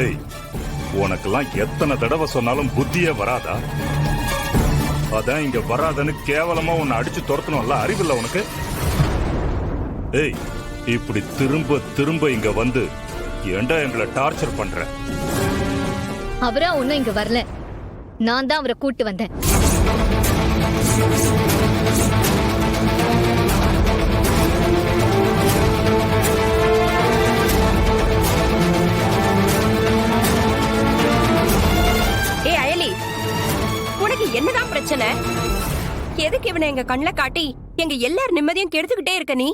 ஏய், உனக்கெல்லாம் எத்தனை தடவை சொன்னாலும் புத்தியே வராதா? அதான் இங்க வராதன்னு கேவலமா உன்னை அடிச்சு துரத்தணும்ல, அறிவில்ல உனக்கு? ஏய், இப்படி திரும்ப திரும்ப இங்க வந்து ஏன்டா எங்களை டார்ச்சர் பண்ற? அவரா ஒன்னும் இங்க வரல, நான் தான் அவரை கூட்டு வந்தேன். ஏய் அயலி, உனக்கு என்னதான் பிரச்சனை? எதுக்கு இவனை எங்க கண்ணுல காட்டி எங்க எல்லார் நிம்மதியும் கெடுத்துக்கிட்டே இருக்க நீ?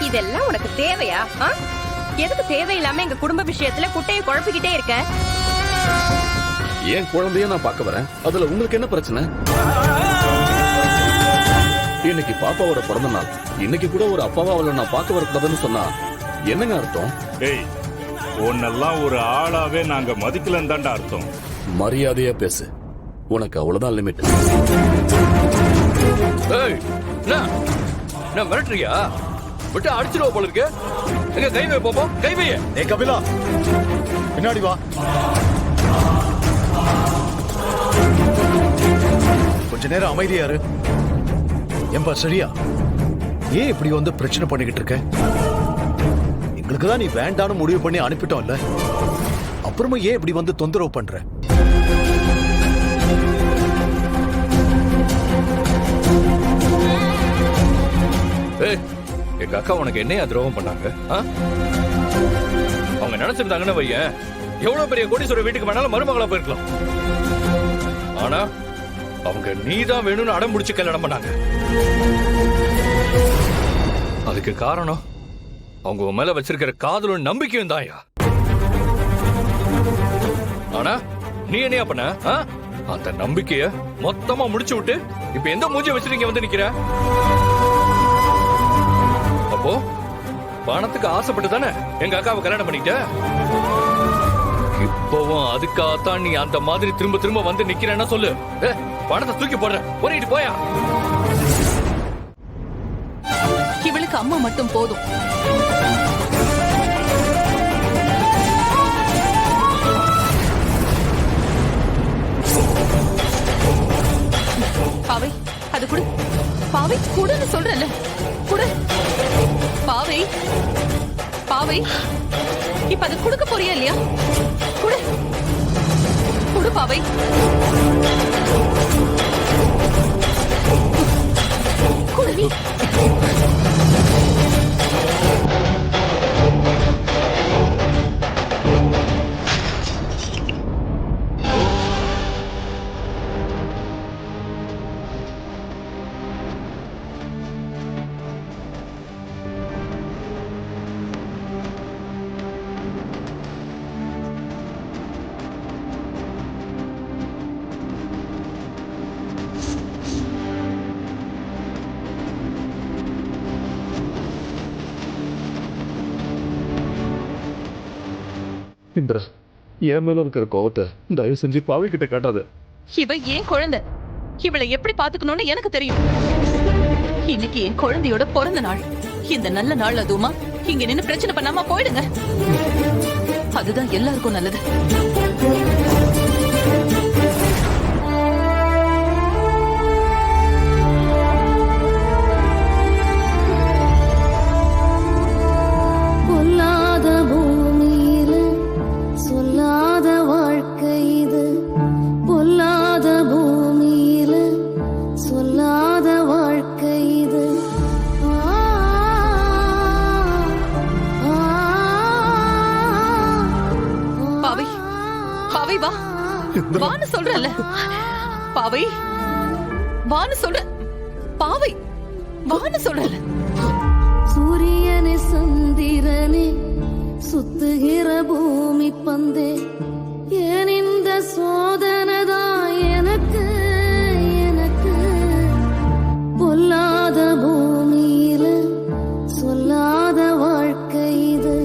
இதெல்லாம் உனக்கு தேவையா? எதுக்கு தேவையில்லாம எங்க குடும்ப விஷயத்துல குட்டையை குழப்பிக்கிட்டே இருக்க? ஏன் குழந்தைய நான் பார்க்க வரேன், அதுல உங்களுக்கு என்ன பிரச்சனை? இன்னைக்கு பாப்பாவோட பிறந்த நாள், இன்னைக்கு கூட ஒரு அப்பாவா அவளை நான் பார்க்க வரக்கூடாதுன்னு சொன்னா என்னங்க அர்த்தம்? ஏய், உன்னெல்லாம் ஒரு ஆளாவே நாங்க மதிக்கலன்னு தான்டா அர்த்தம். மரியாதையா பேசு, உனக்கு அவ்வளவுதான் லிமிட். மிரட்டுறியா? விட்டு அடிச்சிருவ போல இருக்கு. எங்க கை வை பாப்போம், கை வைய. ஏய் கபிலா, பின்னாடி வா. கொஞ்ச நேரம் அமைதியா இரு. ஏம்பா சரியா, ஏன் இப்படி வந்து பிரச்சனை பண்ணிக்கிட்டு இருக்க? எங்களுக்கு தான் நீ வேண்டான்னு முடிவு பண்ணி அனுப்பிட்டோம்ல, அப்புறமா ஏன் இப்படி வந்து தொந்தரவு பண்ற? எங்க அக்கா உனக்கு என்னையா துரோகம் பண்ணாங்க? அவங்க நினைச்சிருந்தாங்கன்னு வையன், எவ்வளவு பெரிய கோடீஸ்வரர் வீட்டுக்கு வேணாலும் மருமகளா போயிருக்கலாம். ஆனா அவங்க நீதான் வேணும்னு அடம் முடிச்சு கல்யாணம் பண்ணாங்க. அதுக்கு காரணம் அவங்க உன் மேல வச்சிருக்கிற காதலும் நம்பிக்கையும் தான்யா. ஆனா நீ என்னையா பண்ண? அந்த நம்பிக்கைய மொத்தமா முடிச்சு விட்டு இப்ப எந்த மூஞ்சிய வச்சிருக்கீங்க வந்து நிக்கிற? அப்போ பணத்துக்கு ஆசைப்பட்டு தானே எங்க அக்காவை கல்யாணம் பண்ணிட்ட? இப்பவும் அதுக்காகத்தான் நீ அந்த மாதிரி திரும்ப திரும்ப வந்து நிக்கிறேன்னா சொல்லு. பணத்தை தூக்கி போடுற, போறிட்டு போயா. இவளுக்கு அம்மா மட்டும் போதும். பாவை, அது குடு. பாவை குடுன்னு சொல்றல, குடு. பாவை, பாவை, இப்ப அது குடுக்க போறியா இல்லையா? குடு, குடு பாவை. குடு. இந்திரா, என் மேல இருக்கிற கோவத்தை தயவு செஞ்சு பாவை கிட்ட காட்டாத. இவ ஏன் குழந்தை, இவளை எப்படி பாத்துக்கணும்னு எனக்கு தெரியும். இன்னைக்கு என் குழந்தையோட பிறந்த நாள். இந்த நல்ல நாள் அதுவுமா இங்க நின்னு பிரச்சனை பண்ணாம போயிடுங்க. அதுதான் எல்லாருக்கும் நல்லது. வான்னு சொல்றல பாவை, வான்னு சொல்ற பாவை, வான்னு சொல்றல. சூரியனே சந்திரனே சுத்துகிற பூமி பந்தே, ஏன் இந்த சோதனைதான் எனக்கு? எனக்கு பொல்லாத பூமியில சொல்லாத வாழ்க்கை இது.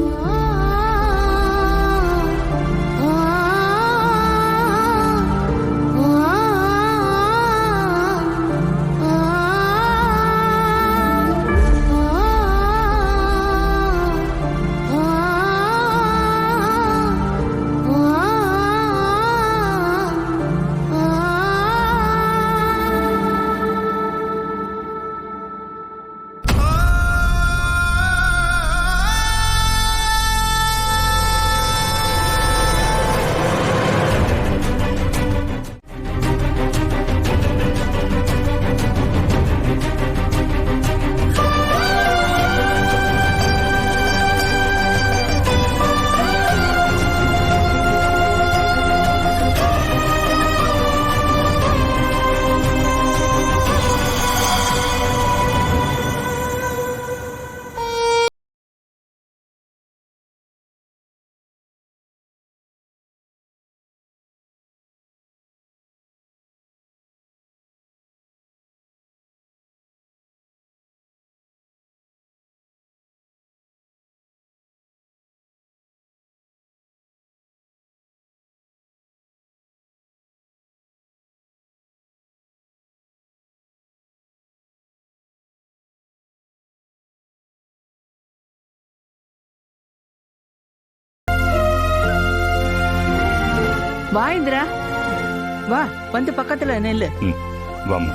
வா இந்திரா வா வந்து பக்கத்துல நெல்லு ம் வாம்மா